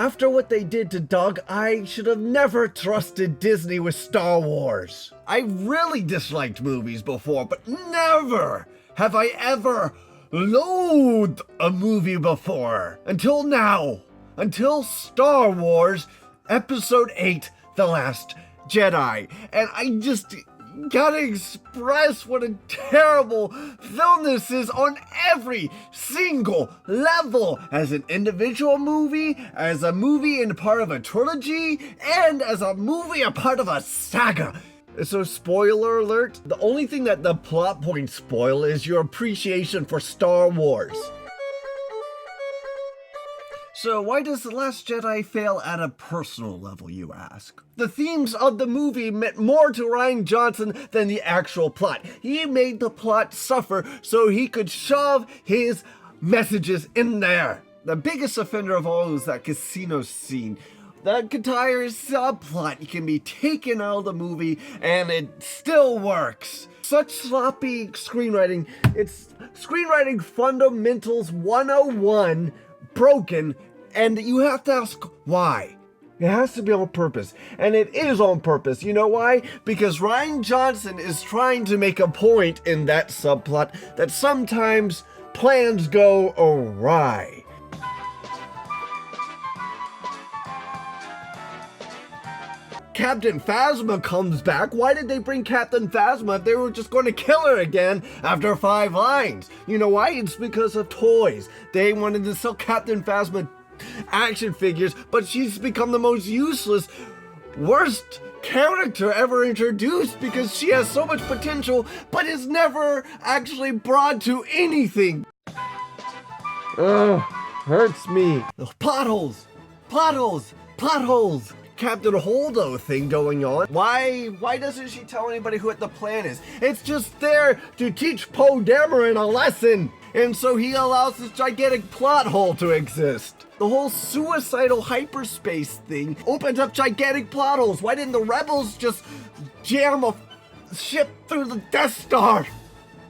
After what they did to Doug, I should have never trusted Disney with Star Wars. I really disliked movies before, but never have I ever loathed a movie before. Until now. Until Star Wars Episode 8, The Last Jedi. And I just gotta express what a terrible film this is on every single level. As an individual movie, as a movie and part of a trilogy, and as a movie a part of a saga. So spoiler alert, the only thing that the plot points spoil is your appreciation for Star Wars. So why does The Last Jedi fail at a personal level, you ask? The themes of the movie meant more to Rian Johnson than the actual plot. He made the plot suffer so he could shove his messages in there. The biggest offender of all is that casino scene. The entire subplot can be taken out of the movie and it still works. Such sloppy screenwriting. It's screenwriting fundamentals 101 broken, and you have to ask why. It has to be on purpose, and it is on purpose. You know why? Because Rian Johnson is trying to make a point in that subplot that sometimes plans go awry. Captain Phasma comes back. Why did they bring Captain Phasma if they were just going to kill her again after 5 lines? You know why? It's because of toys. They wanted to sell Captain Phasma action figures, but she's become the most useless, worst character ever introduced because she has so much potential, but is never actually brought to anything. Ugh, hurts me. Plot holes, plot holes, plot holes. Captain Holdo thing going on. Why doesn't she tell anybody what the plan is? It's just there to teach Poe Dameron a lesson. And so he allows this gigantic plot hole to exist. The whole suicidal hyperspace thing opens up gigantic plot holes. Why didn't the rebels just jam a ship through the Death Star?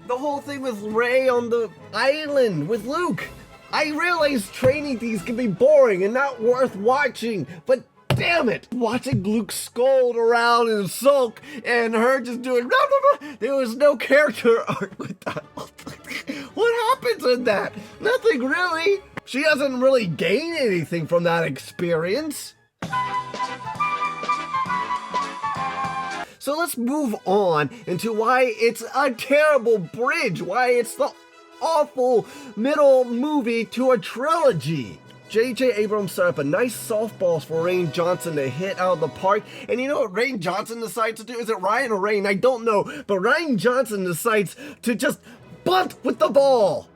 The whole thing with Rey on the island with Luke. I realize training things can be boring and not worth watching, but damn it! Watching Luke scold around and sulk and her just doing blah, blah, blah. There was no character arc with that. What happens in that? Nothing really. She doesn't really gain anything from that experience. So let's move on into why it's a terrible bridge, why it's the awful middle movie to a trilogy. J.J. Abrams set up a nice softball for Rian Johnson to hit out of the park. And you know what Rian Johnson decides to do? Is it Ryan or Rain? I don't know. But Rian Johnson decides to just bunt with the ball.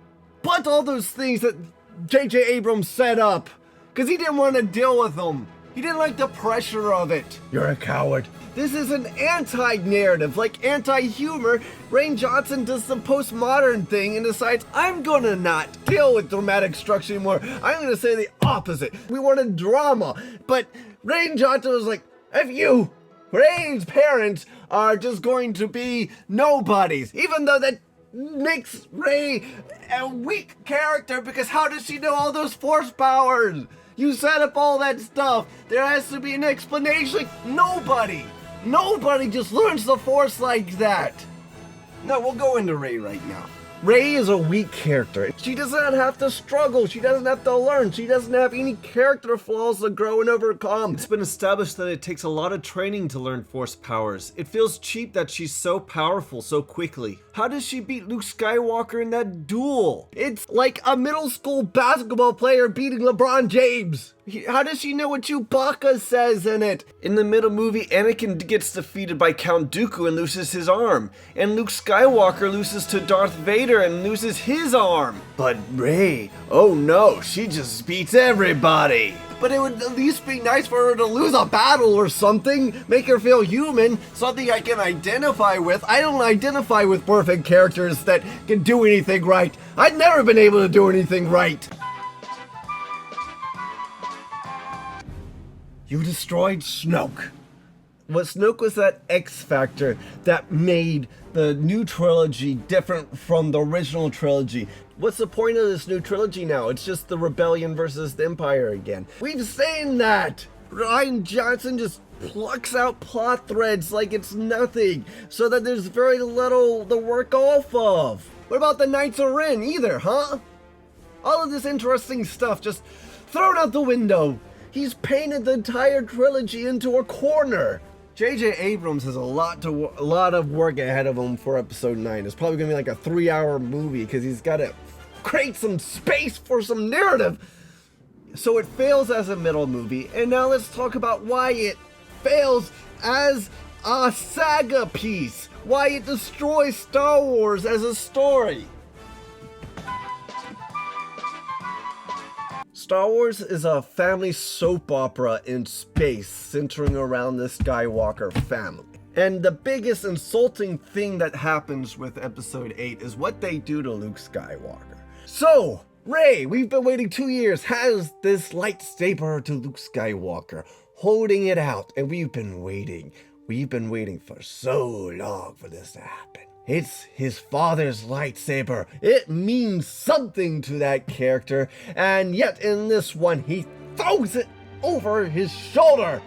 Bunt all those things that J.J. Abrams set up. Because he didn't want to deal with them. He didn't like the pressure of it. You're a coward. This is an anti-narrative, like anti-humor. Rian Johnson does the postmodern thing and decides, I'm gonna not deal with dramatic structure anymore. I'm gonna say the opposite. We wanted drama. But Rian Johnson was like, F you. Ray's parents are just going to be nobodies. Even though that makes Ray a weak character, because how does she know all those force powers? You set up all that stuff. There has to be an explanation. Nobody just learns the Force like that. No, we'll go into Rey right now. Rey is a weak character. She does not have to struggle. She doesn't have to learn. She doesn't have any character flaws to grow and overcome. It's been established that it takes a lot of training to learn Force powers. It feels cheap that she's so powerful so quickly. How does she beat Luke Skywalker in that duel? It's like a middle school basketball player beating LeBron James. How does she know what Chewbacca says in it? In the middle movie, Anakin gets defeated by Count Dooku and loses his arm. And Luke Skywalker loses to Darth Vader and loses his arm. But Rey, oh no, she just beats everybody. But it would at least be nice for her to lose a battle or something. Make her feel human, something I can identify with. I don't identify with perfect characters that can do anything right. I've never been able to do anything right. You destroyed Snoke. What Snoke was that X factor that made the new trilogy different from the original trilogy. What's the point of this new trilogy now? It's just the rebellion versus the Empire again. We've seen that! Rian Johnson just plucks out plot threads like it's nothing, so that there's very little to work off of. What about the Knights of Ren either, huh? All of this interesting stuff just thrown out the window. He's painted the entire trilogy into a corner. J.J. Abrams has a lot of work ahead of him for episode 9. It's probably gonna be like a 3-hour movie because he's got to create some space for some narrative. So it fails as a middle movie, and now let's talk about why it fails as a saga piece. Why it destroys Star Wars as a story. Star Wars is a family soap opera in space centering around the Skywalker family. And the biggest insulting thing that happens with episode 8 is what they do to Luke Skywalker. So, Rey, we've been waiting 2 years, has this lightsaber to Luke Skywalker, holding it out, and we've been waiting. We've been waiting for so long for this to happen. It's his father's lightsaber. It means something to that character, and yet in this one, he throws it over his shoulder.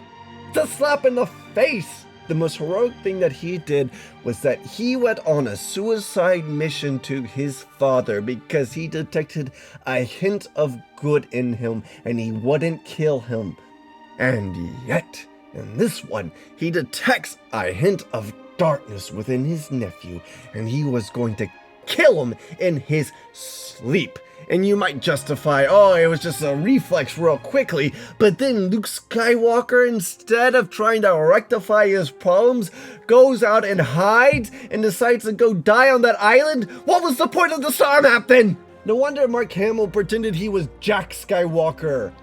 It's a slap in the face. The most heroic thing that he did was that he went on a suicide mission to his father because he detected a hint of good in him and he wouldn't kill him. And yet, in this one, he detects a hint of darkness within his nephew, and he was going to kill him in his sleep. And you might justify, oh, it was just a reflex real quickly, but then Luke Skywalker, instead of trying to rectify his problems, goes out and hides and decides to go die on that island? What was the point of the star map then? No wonder Mark Hamill pretended he was Jack Skywalker.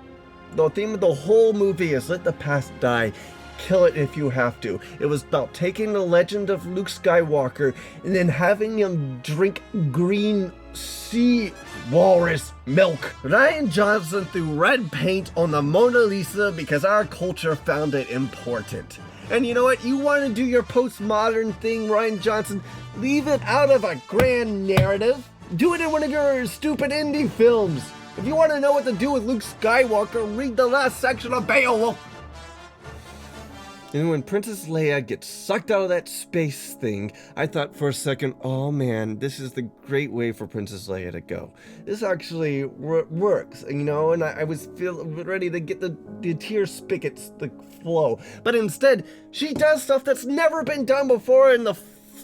The theme of the whole movie is let the past die. Kill it if you have to. It was about taking the legend of Luke Skywalker and then having him drink green sea walrus milk. Rian Johnson threw red paint on the Mona Lisa because our culture found it important. And you know what? You want to do your postmodern thing, Rian Johnson? Leave it out of a grand narrative. Do it in one of your stupid indie films. If you want to know what to do with Luke Skywalker, read the last section of Beowulf. And when Princess Leia gets sucked out of that space thing, I thought for a second, oh man, this is the great way for Princess Leia to go. This actually works, you know, and I was ready to get the tear spigots to flow. But instead, she does stuff that's never been done before in the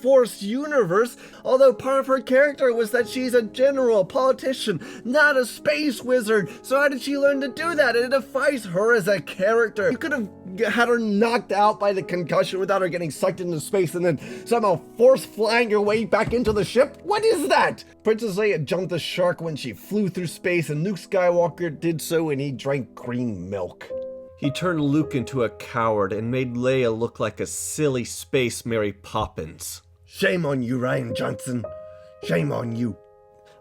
Force universe, although part of her character was that she's a general, politician, not a space wizard. So how did she learn to do that? It defies her as a character. You could have had her knocked out by the concussion without her getting sucked into space and then somehow force flying her way back into the ship. What is that? Princess Leia jumped the shark when she flew through space, and Luke Skywalker did so when he drank green milk. He turned Luke into a coward and made Leia look like a silly space Mary Poppins. Shame on you, Rian Johnson. Shame on you.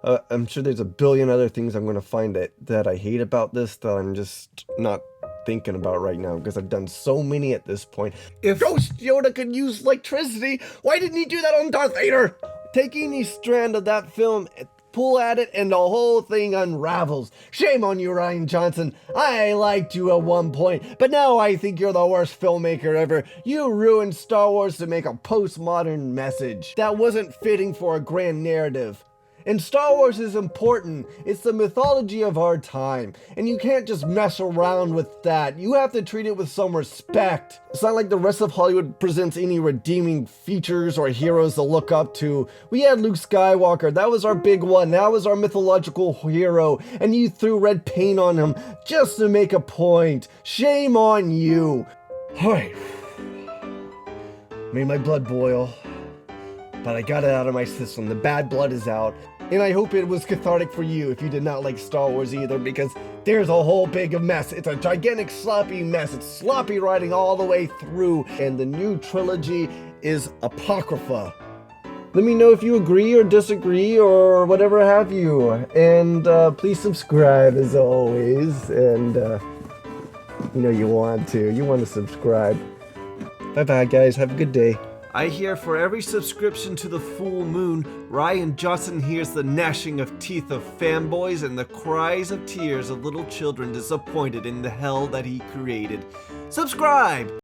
I'm sure there's a billion other things I'm going to find that I hate about this that I'm just not thinking about right now because I've done so many at this point. If Ghost Yoda could use electricity, why didn't he do that on Darth Vader? Take any strand of that film, pull at it, and the whole thing unravels. Shame on you, Rian Johnson. I liked you at one point, but now I think you're the worst filmmaker ever. You ruined Star Wars to make a postmodern message that wasn't fitting for a grand narrative. And Star Wars is important. It's the mythology of our time. And you can't just mess around with that. You have to treat it with some respect. It's not like the rest of Hollywood presents any redeeming features or heroes to look up to. We had Luke Skywalker. That was our big one. That was our mythological hero. And you threw red paint on him just to make a point. Shame on you. Alright. Made my blood boil. But I got it out of my system. The bad blood is out. And I hope it was cathartic for you if you did not like Star Wars either, because there's a whole big mess. It's a gigantic sloppy mess. It's sloppy writing all the way through, and the new trilogy is apocrypha. Let me know if you agree or disagree or whatever have you. And please subscribe as always. And you know you want to subscribe. Bye bye guys, have a good day. I hear for every subscription to the full moon, Rian Johnson hears the gnashing of teeth of fanboys and the cries of tears of little children disappointed in the hell that he created. Subscribe!